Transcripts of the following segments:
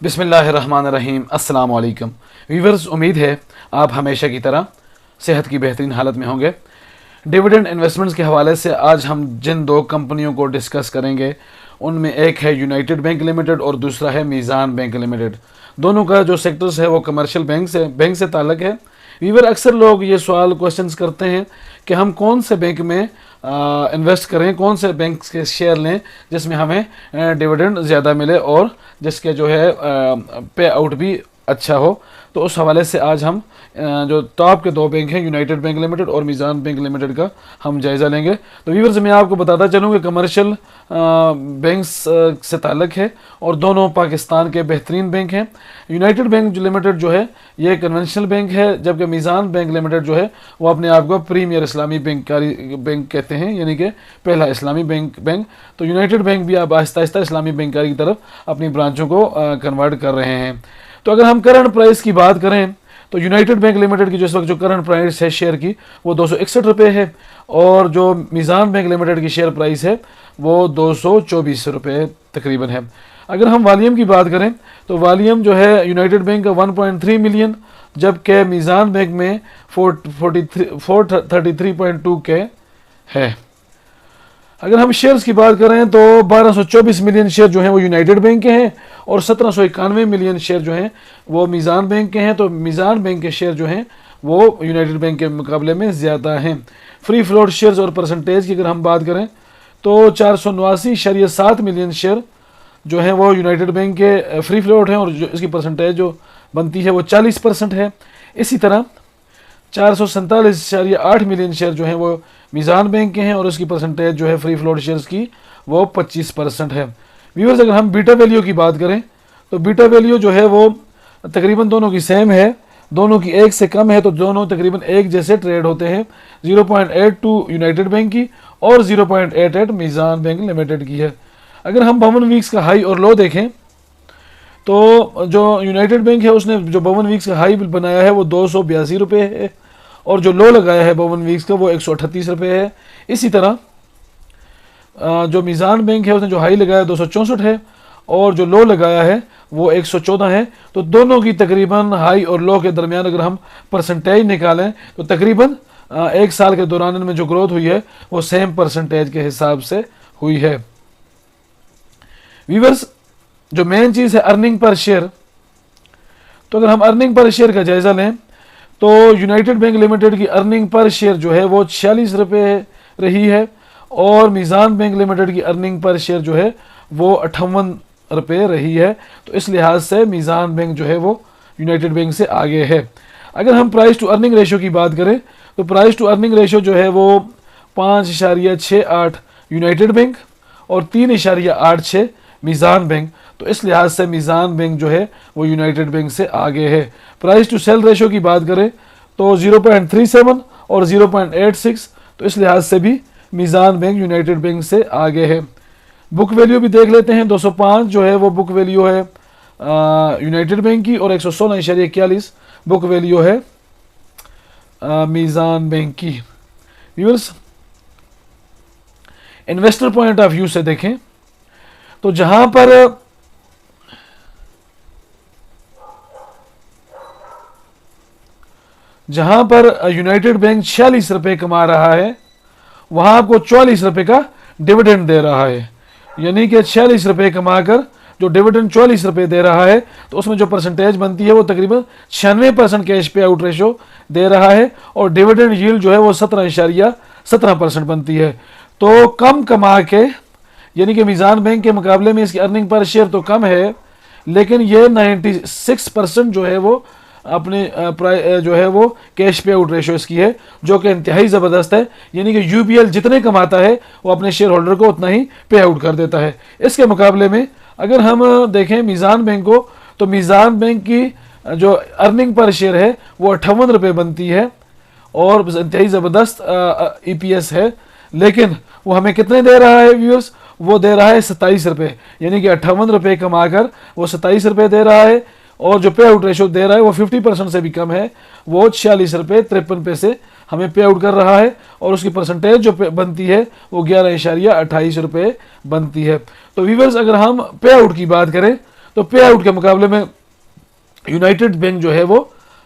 बिस्मिल्लाहिर्रहमानिर्रहीम। अस्सलाम वालेकुम व्यूअर्स, उम्मीद है आप हमेशा की तरह सेहत की बेहतरीन हालत में होंगे। डिविडेंड इन्वेस्टमेंट्स के हवाले से आज हम जिन दो कंपनियों को डिस्कस करेंगे उनमें एक है यूनाइटेड बैंक लिमिटेड और दूसरा है मीज़ान बैंक लिमिटेड। दोनों का जो सेक्टर्स है वो कमर्शियल बैंक से ताल्लुक़ है। व्यूअर, अक्सर लोग ये सवाल क्वेश्चंस करते हैं कि हम कौन से बैंक में इन्वेस्ट करें, कौन से बैंक के शेयर लें जिसमें हमें डिविडेंड ज़्यादा मिले और जिसके जो है पे आउट भी अच्छा हो। तो उस हवाले से आज हम जो टॉप के दो बैंक हैं यूनाइटेड बैंक लिमिटेड और मीज़ान बैंक लिमिटेड का हम जायज़ा लेंगे। तो व्यूअर्स, मैं आपको बताता चलूँ कि कमर्शियल बैंक्स से ताल्लुक़ है और दोनों पाकिस्तान के बेहतरीन बैंक हैं। यूनाइटेड बैंक लिमिटेड जो है ये कन्वेंशनल बैंक है, जबकि मीज़ान बैंक लिमिटेड जो है वो अपने आप को प्रीमियर इस्लामी बैंक कहते हैं, यानी कि पहला इस्लामी बैंक। तो यूनाइटेड बैंक भी अब आहिस्ता आहिस्ता इस्लामी बैंकारी की तरफ अपनी ब्रांचों को कन्वर्ट कर रहे हैं। तो अगर हम करंट प्राइस की बात करें तो यूनाइटेड बैंक लिमिटेड की जो इस वक्त जो करंट प्राइस है शेयर की वो 261 रुपये है और जो मीज़ान बैंक लिमिटेड की शेयर प्राइस है वो 224 रुपये तकरीबन है। अगर हम वॉल्यूम की बात करें तो वॉल्यूम जो है यूनाइटेड बैंक का 1.3 मिलियन, जबकि मीज़ान बैंक में 433.2 के है। अगर हम शेयर्स की बात करें तो 1224 मिलियन शेयर जो हैं वो यूनाइटेड बैंक के हैं और 1791 मिलियन शेयर जो हैं वो मीज़ान बैंक के हैं। तो मीज़ान बैंक के शेयर जो हैं वो यूनाइटेड बैंक के मुकाबले में ज़्यादा हैं। फ्री फ्लोट शेयर्स और परसेंटेज की अगर हम बात करें तो 489.7 मिलियन शेयर जो हैं वो यूनाइटेड बैंक के फ्री फ्लोट हैं और जो इसकी परसेंटेज जो बनती है वो 40% है। इसी तरह 447.8 मिलियन शेयर जो हैं वो मीज़ान बैंक के हैं और उसकी परसेंटेज जो है फ्री फ्लोट शेयर्स की वो 25% है। व्यूअर्स, अगर हम बीटा वैल्यू की बात करें तो बीटा वैल्यू जो है वो तकरीबन दोनों की सेम है, दोनों की एक से कम है, तो दोनों तकरीबन एक जैसे ट्रेड होते हैं। 0.82 यूनाइटेड बैंक की और 0.88 मीज़ान बैंक लिमिटेड की है। अगर हम 52 वीक्स का हाई और लो देखें तो जो यूनाइटेड बैंक है उसने जो 52 वीक्स का हाई बनाया है वो 282 रुपये है और जो लो लगाया है 52 वीक्स का वो 138 रुपये है। इसी तरह जो मीज़ान बैंक है उसने जो हाई लगाया 264 है और जो लो लगाया है वो 114 है। तो दोनों की तकरीबन हाई और लो के दरमियान अगर हम परसेंटेज निकालें तो तकरीबन एक साल के दौरान इनमें जो ग्रोथ हुई है वो सेम परसेंटेज के हिसाब से हुई है। व्यूअर्स, जो मेन चीज़ है अर्निंग पर शेयर, तो अगर हम अर्निंग पर शेयर का जायज़ा लें तो यूनाइटेड बैंक लिमिटेड की अर्निंग पर शेयर जो है वो 46 रुपये रही है और मीज़ान बैंक लिमिटेड की अर्निंग पर शेयर जो है वो 58 रुपये रही है। तो इस लिहाज से मीज़ान बैंक जो है वो यूनाइटेड बैंक से आगे है। अगर हम प्राइस टू अर्निंग रेशो की बात करें तो प्राइस टू अर्निंग रेशो जो है वो 5.68 यूनाइटेड बैंक और 3.86 मीज़ान बैंक। तो इस लिहाज से मीज़ान बैंक जो है वो यूनाइटेड बैंक से आगे है। प्राइस टू सेल रेशो की बात करें तो 0.37 और 0.86, तो इस लिहाज से भी मीज़ान बैंक यूनाइटेड बैंक से आगे है। बुक वैल्यू भी देख लेते हैं। 205 जो है वो बुक वैल्यू है यूनाइटेड बैंक की और 116.41 बुक वैल्यू है मीज़ान बैंक की। Viewers, investor point of view से देखें तो जहां पर यूनाइटेड बैंक 46 रुपये कमा रहा है वहां आपको 44 रुपये का डिविडेंड दे रहा है, यानी कि 46 रुपये कमाकर जो डिविडेंड 44 रुपये दे रहा है तो उसमें जो परसेंटेज बनती है वो तकरीबन 96% कैश पे आउट रेशो दे रहा है और डिविडेंड यील्ड जो है वो 17% बनती है। तो कम कमा के, यानी कि मीज़ान बैंक के मुकाबले में इसकी अर्निंग पर शेयर तो कम है, लेकिन ये 96% जो है वो अपने जो है वो कैश पे आउट रेशो इसकी है, जो कि इंतहाई ज़बरदस्त है। यानी कि यूबीएल जितने कमाता है वो अपने शेयर होल्डर को उतना ही पे आउट कर देता है। इसके मुकाबले में अगर हम देखें मीज़ान बैंक को तो मीज़ान बैंक की जो अर्निंग पर शेयर है वो 58 रुपये बनती है और इंतहाई ज़बरदस्त EPS है, लेकिन वो हमें कितने दे रहा है व्यूअर्स? वो दे रहा है 27 रुपये, यानी कि 58 रुपये कमाकर वो 27 रुपये दे रहा है और जो पे आउट रेशो दे रहा है वो 50% से भी कम है, वो 46 रुपये 53 पैसे हमें पे आउट कर रहा है और उसकी परसेंटेज जो बनती है वो 11.28 रुपये बनती है। तो व्यूअर्स, अगर हम पे आउट की बात करें तो पे आउट के मुकाबले में यूनाइटेड बैंक जो है वो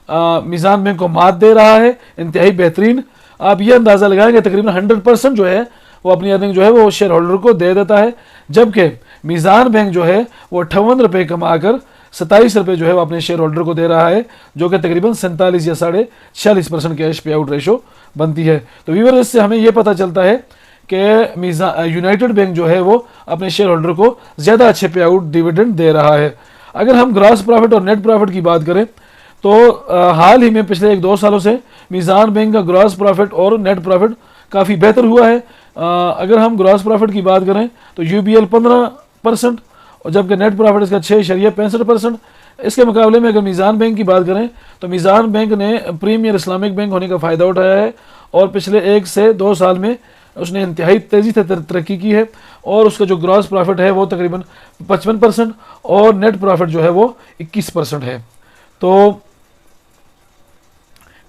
मीज़ान बैंक को मात दे रहा है, इंतहाई बेहतरीन। आप ये अंदाज़ा लगाएंगे तकरीबन 100% जो है वो अपनी अर्निंग जो है वो शेयर होल्डर को दे देता है, जबकि मीज़ान बैंक जो है वो 58 रुपये कमाकर 27 रुपये जो है वो अपने शेयर होल्डर को दे रहा है, जो कि तकरीबन 47 या 46% कैश पे आउट रेशो बनती है। तो व्यूअर, इससे हमें ये पता चलता है कि यूनाइटेड बैंक जो है वो अपने शेयर होल्डर को ज़्यादा अच्छे पे आउट डिविडेंड दे रहा है। अगर हम ग्रॉस प्रॉफिट और नेट प्रॉफिट की बात करें तो हाल ही में पिछले 1-2 सालों से मीज़ान बैंक का ग्रॉस प्रॉफिट और नेट प्रॉफिट काफ़ी बेहतर हुआ है। अगर हम ग्रॉस प्रॉफिट की बात करें तो यूबीएल 15% और जबकि नेट प्रॉफिट इसका 6.65%। इसके मुकाबले में अगर मीज़ान बैंक की बात करें तो मीज़ान बैंक ने प्रीमियर इस्लामिक बैंक होने का फ़ायदा उठाया है और पिछले 1 से 2 साल में उसने इंतहाई तेज़ी से तरक्की की है और उसका जो ग्रॉस प्रॉफिट है वो तकरीबन 55% और नेट प्रॉफिट जो है वो 21% है। तो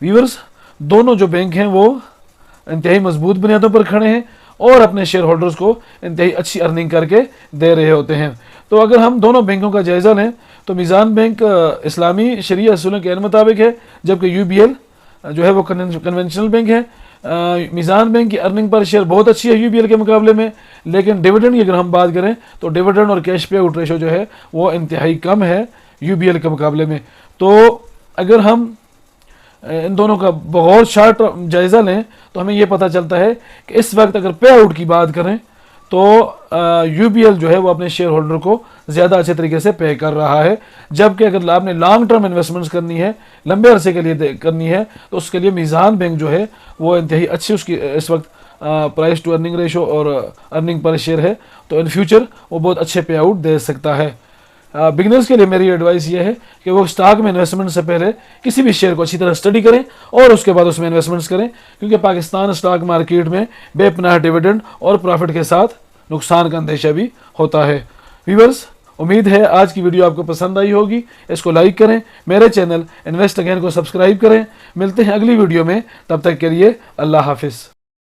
व्यूअर्स, दोनों जो बैंक हैं वो इंतहाई मजबूत बुनियादों पर खड़े हैं और अपने शेयर होल्डर्स को इंतहाई अच्छी अर्निंग करके दे रहे होते हैं। तो अगर हम दोनों बैंकों का जायज़ा लें तो मीज़ान बैंक इस्लामी शरीय असूलों के मुताबिक है, जबकि यूबीएल जो है वो कन्वेंशनल बैंक है। मीज़ान बैंक की अर्निंग पर शेयर बहुत अच्छी है यूबीएल के मुकाबले में, लेकिन डिविडेंड की अगर हम बात करें तो डिविडेंड और कैश पे आउट रेशो जो है वो इंतहाई कम है यूबीएल के मुकाबले में। तो अगर हम इन दोनों का बहुत शार्ट जायज़ा लें तो हमें ये पता चलता है कि इस वक्त अगर पे आउट की बात करें तो यूबीएल जो है वो अपने शेयर होल्डर को ज़्यादा अच्छे तरीके से पे कर रहा है, जबकि अगर आपने लॉन्ग टर्म इन्वेस्टमेंट्स करनी है, लंबे अरसे के लिए करनी है, तो उसके लिए मीज़ान बैंक जो है वो इंतहाई अच्छी उसकी इस वक्त प्राइस टू अर्निंग रेशो और अर्निंग पर शेयर है, तो इन फ्यूचर वो बहुत अच्छे पे आउट दे सकता है। बिगनर्स के लिए मेरी एडवाइस ये है कि वो स्टॉक में इन्वेस्टमेंट से पहले किसी भी शेयर को अच्छी तरह स्टडी करें और उसके बाद उसमें इन्वेस्टमेंट्स करें, क्योंकि पाकिस्तान स्टॉक मार्केट में बेपनाह डिविडेंड और प्रॉफिट के साथ नुकसान का अंदेशा भी होता है। व्यूअर्स, उम्मीद है आज की वीडियो आपको पसंद आई होगी। इसको लाइक करें, मेरे चैनल इन्वेस्ट अगेन को सब्सक्राइब करें। मिलते हैं अगली वीडियो में, तब तक के लिए अल्लाह हाफिज़।